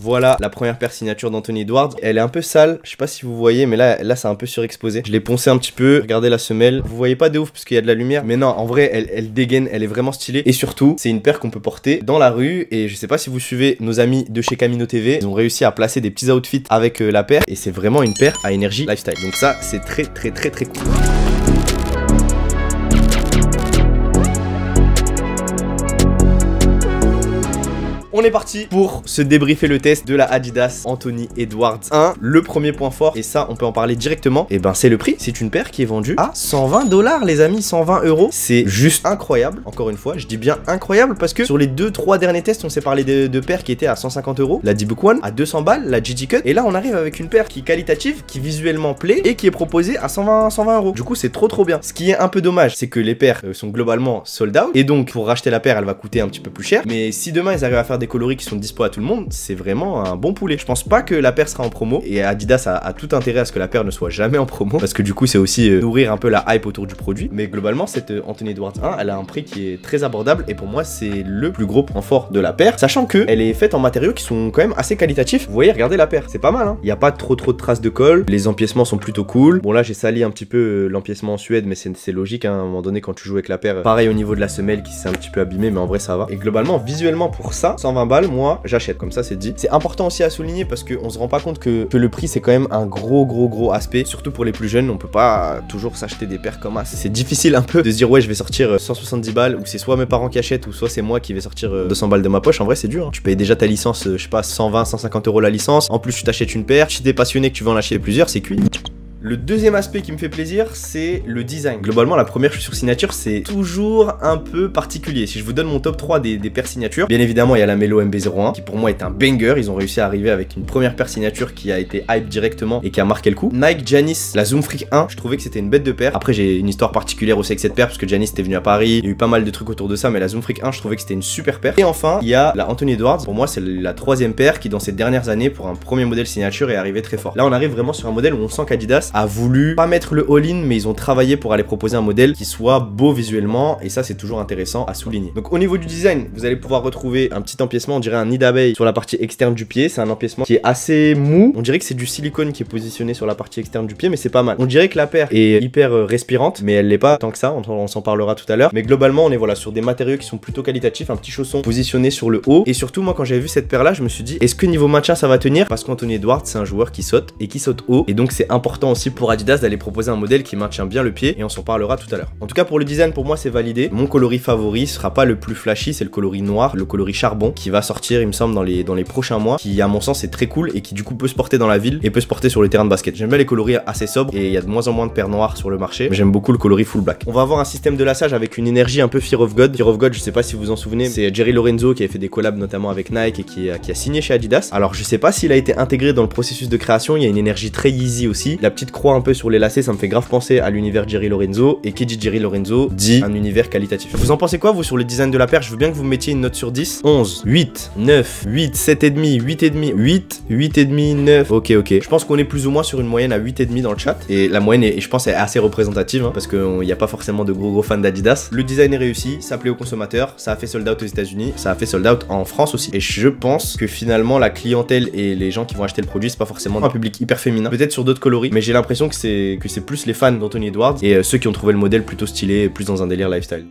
Voilà la première paire signature d'Anthony Edwards. Elle est un peu sale, je sais pas si vous voyez, mais là c'est un peu surexposé. Je l'ai poncé un petit peu, regardez la semelle. Vous voyez pas de ouf parce qu'il y a de la lumière, mais non, en vrai elle dégaine, elle est vraiment stylée. Et surtout, c'est une paire qu'on peut porter dans la rue. Et je sais pas si vous suivez nos amis de chez Camino TV, ils ont réussi à placer des petits outfits avec la paire. Et c'est vraiment une paire à énergie lifestyle. Donc ça, c'est très cool. On est parti pour se débriefer le test de la Adidas Anthony Edwards 1. Le premier point fort, et ça on peut en parler directement, et ben c'est le prix. C'est une paire qui est vendue à 120 $, les amis, 120 €. C'est juste incroyable. Encore une fois, je dis bien incroyable parce que sur les 2-3 derniers tests, on s'est parlé de paires qui étaient à 150 €. La D-Book One à 200 balles, la GG Cut. Et là on arrive avec une paire qui est qualitative, qui visuellement plaît et qui est proposée à 120 €. Du coup c'est trop bien. Ce qui est un peu dommage, c'est que les paires sont globalement sold out. Et donc pour racheter la paire, elle va coûter un petit peu plus cher. Mais si demain ils arrivent à faire des coloris qui sont dispo à tout le monde, c'est vraiment un bon poulet. Je pense pas que la paire sera en promo et Adidas a tout intérêt à ce que la paire ne soit jamais en promo parce que du coup c'est aussi nourrir un peu la hype autour du produit. Mais globalement cette Anthony Edwards 1, elle a un prix qui est très abordable et pour moi c'est le plus gros point fort de la paire, sachant que elle est faite en matériaux qui sont quand même assez qualitatifs. Vous voyez, regardez la paire, c'est pas mal hein. Il n'y a pas trop de traces de colle, les empiècements sont plutôt cool. Bon là j'ai sali un petit peu l'empiècement en Suède, mais c'est logique hein, à un moment donné quand tu joues avec la paire. Pareil au niveau de la semelle qui s'est un petit peu abîmée, mais en vrai ça va. Et globalement visuellement pour ça, 120 balles, moi j'achète, comme ça c'est dit. C'est important aussi à souligner parce qu'on se rend pas compte que le prix c'est quand même un gros aspect, surtout pour les plus jeunes. On peut pas toujours s'acheter des paires comme ça, c'est difficile un peu de se dire ouais je vais sortir 170 balles, ou c'est soit mes parents qui achètent ou soit c'est moi qui vais sortir 200 balles de ma poche. En vrai c'est dur hein. Tu payes déjà ta licence, je sais pas, 120-150 € la licence, en plus tu t'achètes une paire, si t'es passionné que tu veux en acheter plusieurs, c'est cuit. Le deuxième aspect qui me fait plaisir, c'est le design. Globalement, la première chaussure signature, c'est toujours un peu particulier. Si je vous donne mon top 3 des paires signatures, bien évidemment, il y a la Melo MB01, qui pour moi est un banger. Ils ont réussi à arriver avec une première paire signature qui a été hype directement et qui a marqué le coup. Nike Giannis, la Zoom Freak 1, je trouvais que c'était une bête de paire. Après, j'ai une histoire particulière aussi avec cette paire, parce que Giannis était venu à Paris, il y a eu pas mal de trucs autour de ça, mais la Zoom Freak 1, je trouvais que c'était une super paire. Et enfin, il y a la Anthony Edwards. Pour moi, c'est la troisième paire qui, dans ces dernières années, pour un premier modèle signature, est arrivé très fort. Là, on arrive vraiment sur un modèle où on sent qu'Adidas a voulu pas mettre le all-in, mais ils ont travaillé pour aller proposer un modèle qui soit beau visuellement, et ça c'est toujours intéressant à souligner. Donc au niveau du design, vous allez pouvoir retrouver un petit empiècement, on dirait un nid d'abeille sur la partie externe du pied. C'est un empiècement qui est assez mou, on dirait que c'est du silicone qui est positionné sur la partie externe du pied, mais c'est pas mal. On dirait que la paire est hyper respirante, mais elle l'est pas tant que ça, on s'en parlera tout à l'heure. Mais globalement on est voilà sur des matériaux qui sont plutôt qualitatifs, un petit chausson positionné sur le haut. Et surtout moi quand j'avais vu cette paire là, je me suis dit est-ce que niveau maintien ça va tenir, parce qu'Anthony Edwards c'est un joueur qui saute et qui saute haut, et donc c'est important aussi pour Adidas d'aller proposer un modèle qui maintient bien le pied, et on s'en parlera tout à l'heure. En tout cas pour le design, pour moi c'est validé. Mon coloris favori sera pas le plus flashy, c'est le coloris noir, le coloris charbon, qui va sortir il me semble dans les prochains mois, qui à mon sens est très cool et qui du coup peut se porter dans la ville et peut se porter sur le terrain de basket. J'aime bien les coloris assez sobres et il y a de moins en moins de paires noires sur le marché, mais j'aime beaucoup le coloris full black. On va avoir un système de lassage avec une énergie un peu Fear of God. Fear of God, je sais pas si vous vous en souvenez, c'est Jerry Lorenzo qui a fait des collabs notamment avec Nike et qui a signé chez Adidas. Alors je sais pas s'il a été intégré dans le processus de création, il y a une énergie très Yeezy aussi. La petite croix un peu sur les lacets, ça me fait grave penser à l'univers Jerry Lorenzo, et qui dit Jerry Lorenzo dit un univers qualitatif. Vous en pensez quoi vous sur le design de la paire? Je veux bien que vous mettiez une note sur 10. 11, 8, 9, 8, 7,5, 8,5, 8, 8,5, 9. Ok. Je pense qu'on est plus ou moins sur une moyenne à 8,5 dans le chat, et la moyenne est, je pense, est assez représentative hein, parce qu'il n'y a pas forcément de gros fans d'Adidas. Le design est réussi, ça plaît aux consommateurs, ça a fait sold out aux États-Unis, ça a fait sold out en France aussi. Et je pense que finalement la clientèle et les gens qui vont acheter le produit, c'est pas forcément un public hyper féminin, peut-être sur d'autres coloris, mais j'ai l'impression que c'est plus les fans d'Anthony Edwards et ceux qui ont trouvé le modèle plutôt stylé, plus dans un délire lifestyle.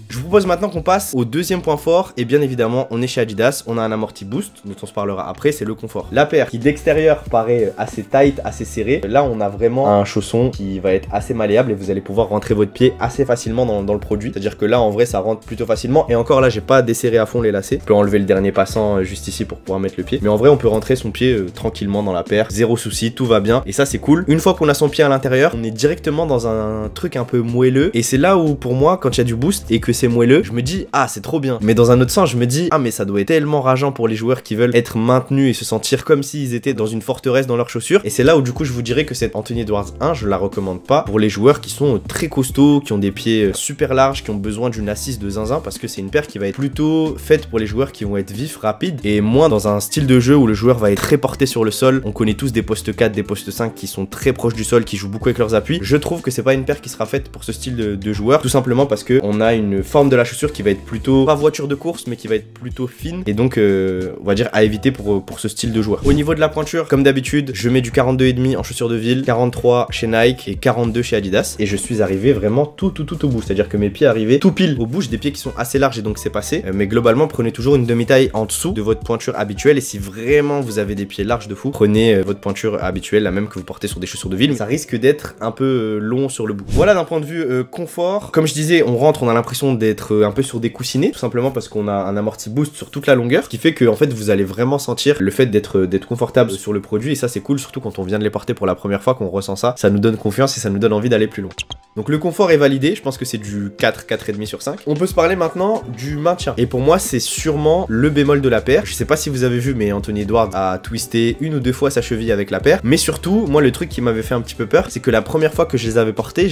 Je vous propose maintenant qu'on passe au deuxième point fort, et bien évidemment on est chez Adidas, on a un amorti boost dont on se parlera après, c'est le confort. La paire qui d'extérieur paraît assez tight, assez serrée, là on a vraiment un chausson qui va être assez malléable et vous allez pouvoir rentrer votre pied assez facilement dans le produit, c'est à dire que là en vrai ça rentre plutôt facilement, et encore là j'ai pas desserré à fond les lacets, je peux enlever le dernier passant juste ici pour pouvoir mettre le pied, mais en vrai on peut rentrer son pied tranquillement dans la paire, zéro souci, tout va bien, et ça c'est cool. Une fois qu'on a son pied à l'intérieur, on est directement dans un truc un peu moelleux, et c'est là où pour moi quand il y a du boost et que c'est moelleux, je me dis ah c'est trop bien, mais dans un autre sens je me dis ah mais ça doit être tellement rageant pour les joueurs qui veulent être maintenus et se sentir comme s'ils étaient dans une forteresse dans leurs chaussures. Et c'est là où du coup je vous dirais que cette Anthony Edwards 1 je la recommande pas pour les joueurs qui sont très costauds, qui ont des pieds super larges, qui ont besoin d'une assise de zinzin, parce que c'est une paire qui va être plutôt faite pour les joueurs qui vont être vifs, rapides, et moins dans un style de jeu où le joueur va être très porté sur le sol. On connaît tous des postes 4, des postes 5 qui sont très proches du sol, qui jouent beaucoup avec leurs appuis. Je trouve que c'est pas une paire qui sera faite pour ce style de joueur, tout simplement parce que on a une forme de la chaussure qui va être plutôt, pas voiture de course, mais qui va être plutôt fine. Et donc, on va dire à éviter pour ce style de joueur. Au niveau de la pointure, comme d'habitude, je mets du 42,5 en chaussures de ville, 43 chez Nike et 42 chez Adidas. Et je suis arrivé vraiment tout au bout. C'est-à-dire que mes pieds arrivaient tout pile au bout. J'ai des pieds qui sont assez larges et donc c'est passé. Mais globalement, prenez toujours une demi-taille en dessous de votre pointure habituelle. Et si vraiment vous avez des pieds larges de fou, prenez votre pointure habituelle, la même que vous portez sur des chaussures de ville. Ça risque d'être un peu long sur le bout. Voilà d'un point de vue confort. Comme je disais, on rentre, on a l'impression d'être un peu sur des coussinets, tout simplement parce qu'on a un amorti boost sur toute la longueur, ce qui fait que en fait vous allez vraiment sentir le fait d'être confortable sur le produit. Et ça c'est cool, surtout quand on vient de les porter pour la première fois, qu'on ressent ça. Ça nous donne confiance et ça nous donne envie d'aller plus loin. Donc le confort est validé, je pense que c'est du 4, 4,5 sur 5. On peut se parler maintenant du maintien. Et pour moi, c'est sûrement le bémol de la paire. Je sais pas si vous avez vu, mais Anthony Edwards a twisté 1 ou 2 fois sa cheville avec la paire. Mais surtout, moi, le truc qui m'avait fait un petit peu peur, c'est que la première fois que je les avais portés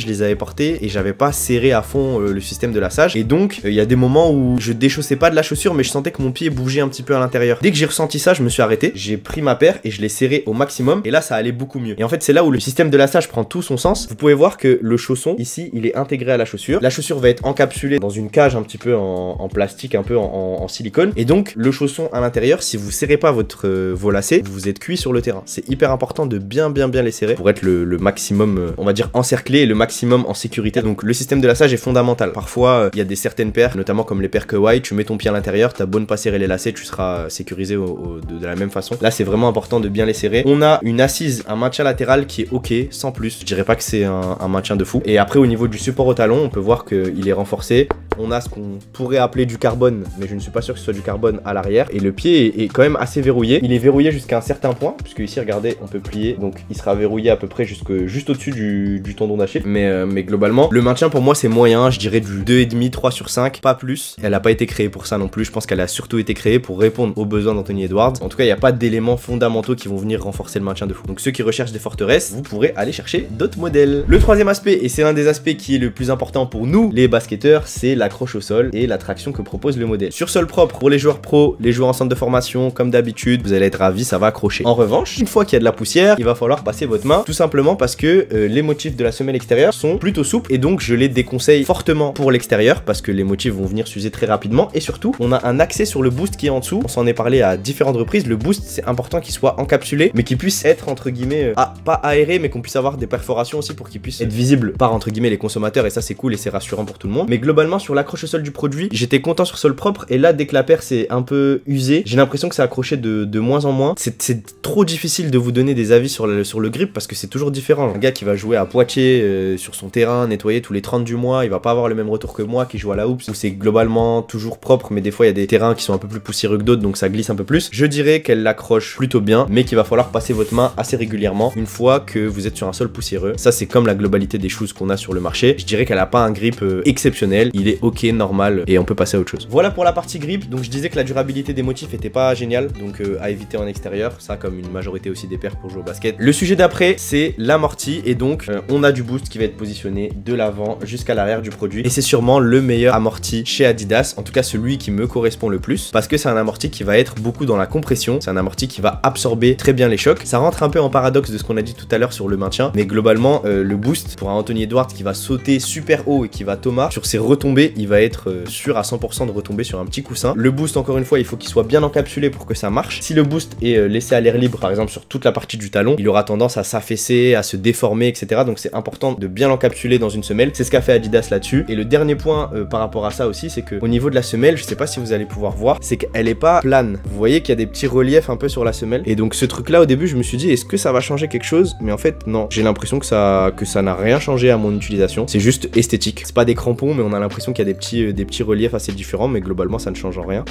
et j'avais pas serré à fond le système de lassage. Et donc, il y a des moments où je déchaussais pas de la chaussure, mais je sentais que mon pied bougeait un petit peu à l'intérieur. Dès que j'ai ressenti ça, je me suis arrêté, j'ai pris ma paire et je l'ai serré au maximum. Et là, ça allait beaucoup mieux. Et en fait, c'est là où le système de lassage prend tout son sens. Vous pouvez voir que le chausson, ici, il est intégré à la chaussure. La chaussure va être encapsulée dans une cage un petit peu en plastique, un peu en silicone. Et donc, le chausson à l'intérieur, si vous serrez pas vos lacets, vous êtes cuit sur le terrain. C'est hyper important de bien les serrer pour être le maximum, on va dire, encerclé et le maximum en sécurité. Donc, le système de lassage est fondamental. Parfois, il y a des certaines paires, notamment comme les paires Kawhi, tu mets ton pied à l'intérieur, t'as beau ne pas serrer les lacets, tu seras sécurisé de la même façon. Là, c'est vraiment important de bien les serrer. On a une assise, un maintien latéral qui est ok, sans plus. Je dirais pas que c'est un maintien de fou. Et après, au niveau du support au talon, on peut voir qu'il est renforcé. On a ce qu'on pourrait appeler du carbone, mais je ne suis pas sûr que ce soit du carbone à l'arrière. Et le pied est quand même assez verrouillé. Il est verrouillé jusqu'à un certain point, puisque ici, regardez, on peut plier. Donc, il sera verrouillé à peu près juste au-dessus du tendon d'Achille. Mais globalement, le maintien pour moi, c'est moyen. Je dirais du 2,5, 3 sur 5, pas plus. Elle n'a pas été créée pour ça non plus. Je pense qu'elle a surtout été créée pour répondre aux besoins d'Anthony Edwards. En tout cas, il n'y a pas d'éléments fondamentaux qui vont venir renforcer le maintien de fou. Donc, ceux qui recherchent des forteresses, vous pourrez aller chercher d'autres modèles. Le troisième aspect, et c'est un des aspects qui est le plus important pour nous, les basketteurs, c'est l'accroche au sol et la traction que propose le modèle. Sur sol propre, pour les joueurs pros, les joueurs en centre de formation, comme d'habitude, vous allez être ravis, ça va accrocher. En revanche, une fois qu'il y a de la poussière, il va falloir passer votre main, tout simplement parce que les motifs de la semelle extérieure sont plutôt souples et donc je les déconseille fortement pour l'extérieur parce que les motifs vont venir s'user très rapidement et surtout, on a un accès sur le boost qui est en dessous. On s'en est parlé à différentes reprises. Le boost, c'est important qu'il soit encapsulé, mais qu'il puisse être entre guillemets, pas aéré, mais qu'on puisse avoir des perforations aussi pour qu'il puisse être visible par entre guillemets les consommateurs et ça c'est cool et c'est rassurant pour tout le monde. Mais globalement sur l'accroche au sol du produit, j'étais content sur sol propre et là dès que la paire s'est un peu usée, j'ai l'impression que ça accrochait de moins en moins. C'est trop difficile de vous donner des avis sur le grip parce que c'est toujours différent. Un gars qui va jouer à Poitiers sur son terrain, nettoyer tous les 30 du mois, il va pas avoir le même retour que moi qui joue à la hoops où c'est globalement toujours propre mais des fois il y a des terrains qui sont un peu plus poussiéreux que d'autres donc ça glisse un peu plus. Je dirais qu'elle l'accroche plutôt bien mais qu'il va falloir passer votre main assez régulièrement une fois que vous êtes sur un sol poussiéreux. Ça c'est comme la globalité des choses qu'on a sur le marché. Je dirais qu'elle a pas un grip exceptionnel, il est ok, normal et on peut passer à autre chose. Voilà pour la partie grip. Donc je disais que la durabilité des motifs était pas géniale donc à éviter en extérieur, ça comme une majorité aussi des paires pour jouer au basket. Le sujet d'après c'est l'amorti et donc on a du boost qui va être positionné de l'avant jusqu'à l'arrière du produit et c'est sûrement le meilleur amorti chez Adidas, en tout cas celui qui me correspond le plus parce que c'est un amorti qui va être beaucoup dans la compression, c'est un amorti qui va absorber très bien les chocs. Ça rentre un peu en paradoxe de ce qu'on a dit tout à l'heure sur le maintien mais globalement le boost pour un Anthony Edwards qui va sauter super haut et qui va Thomas sur ses retombées, il va être sûr à 100% de retomber sur un petit coussin. Le boost encore une fois il faut qu'il soit bien encapsulé pour que ça marche. Si le boost est laissé à l'air libre par exemple sur toute la partie du talon, il aura tendance à s'affaisser, à se déformer etc. Donc c'est important de bien l'encapsuler dans une semelle. C'est ce qu'a fait Adidas là-dessus. Et le dernier point par rapport à ça aussi c'est que au niveau de la semelle, je sais pas si vous allez pouvoir voir, c'est qu'elle est pas plane. Vous voyez qu'il y a des petits reliefs un peu sur la semelle et donc ce truc là au début je me suis dit est-ce que ça va changer quelque chose mais en fait non. J'ai l'impression que ça n'a rien changé à mon utilisation. C'est juste esthétique. C'est pas des crampons mais on a l'impression qu'il y a des petits reliefs assez différents mais globalement ça ne change en rien.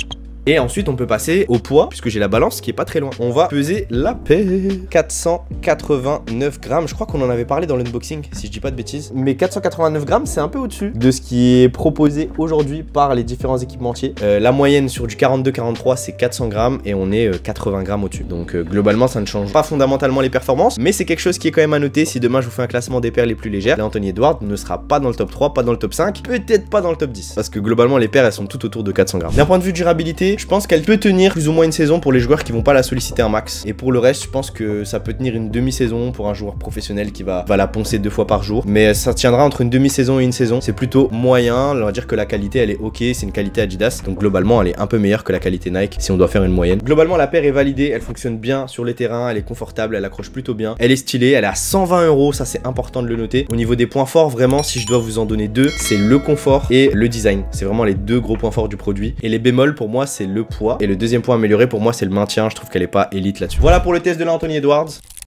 Et ensuite on peut passer au poids puisque j'ai la balance qui est pas très loin. On va peser la paire. 489 grammes, je crois qu'on en avait parlé dans l'unboxing si je dis pas de bêtises. Mais 489 grammes c'est un peu au-dessus de ce qui est proposé aujourd'hui par les différents équipementiers. La moyenne sur du 42-43 c'est 400 grammes et on est 80 grammes au-dessus. Donc globalement ça ne change pas fondamentalement les performances. Mais c'est quelque chose qui est quand même à noter si demain je vous fais un classement des paires les plus légères. Anthony Edwards ne sera pas dans le top 3, pas dans le top 5, peut-être pas dans le top 10. Parce que globalement les paires elles sont tout autour de 400 grammes. D'un point de vue durabilité, qualité, je pense qu'elle peut tenir plus ou moins une saison pour les joueurs qui vont pas la solliciter un max. Et pour le reste, je pense que ça peut tenir une demi-saison pour un joueur professionnel qui va la poncer 2 fois par jour. Mais ça tiendra entre une demi-saison et une saison. C'est plutôt moyen. On va dire que la qualité, elle est ok. C'est une qualité Adidas. Donc globalement, elle est un peu meilleure que la qualité Nike si on doit faire une moyenne. Globalement, la paire est validée. Elle fonctionne bien sur les terrains. Elle est confortable. Elle accroche plutôt bien. Elle est stylée. Elle est à 120 €. Ça, c'est important de le noter. Au niveau des points forts, vraiment, si je dois vous en donner deux, c'est le confort et le design. C'est vraiment les deux gros points forts du produit. Et les bémols, pour moi, c'est le poids. Et le deuxième point amélioré, pour moi, c'est le maintien. Je trouve qu'elle est pas élite là-dessus. Voilà pour le test de l'Anthony Edwards.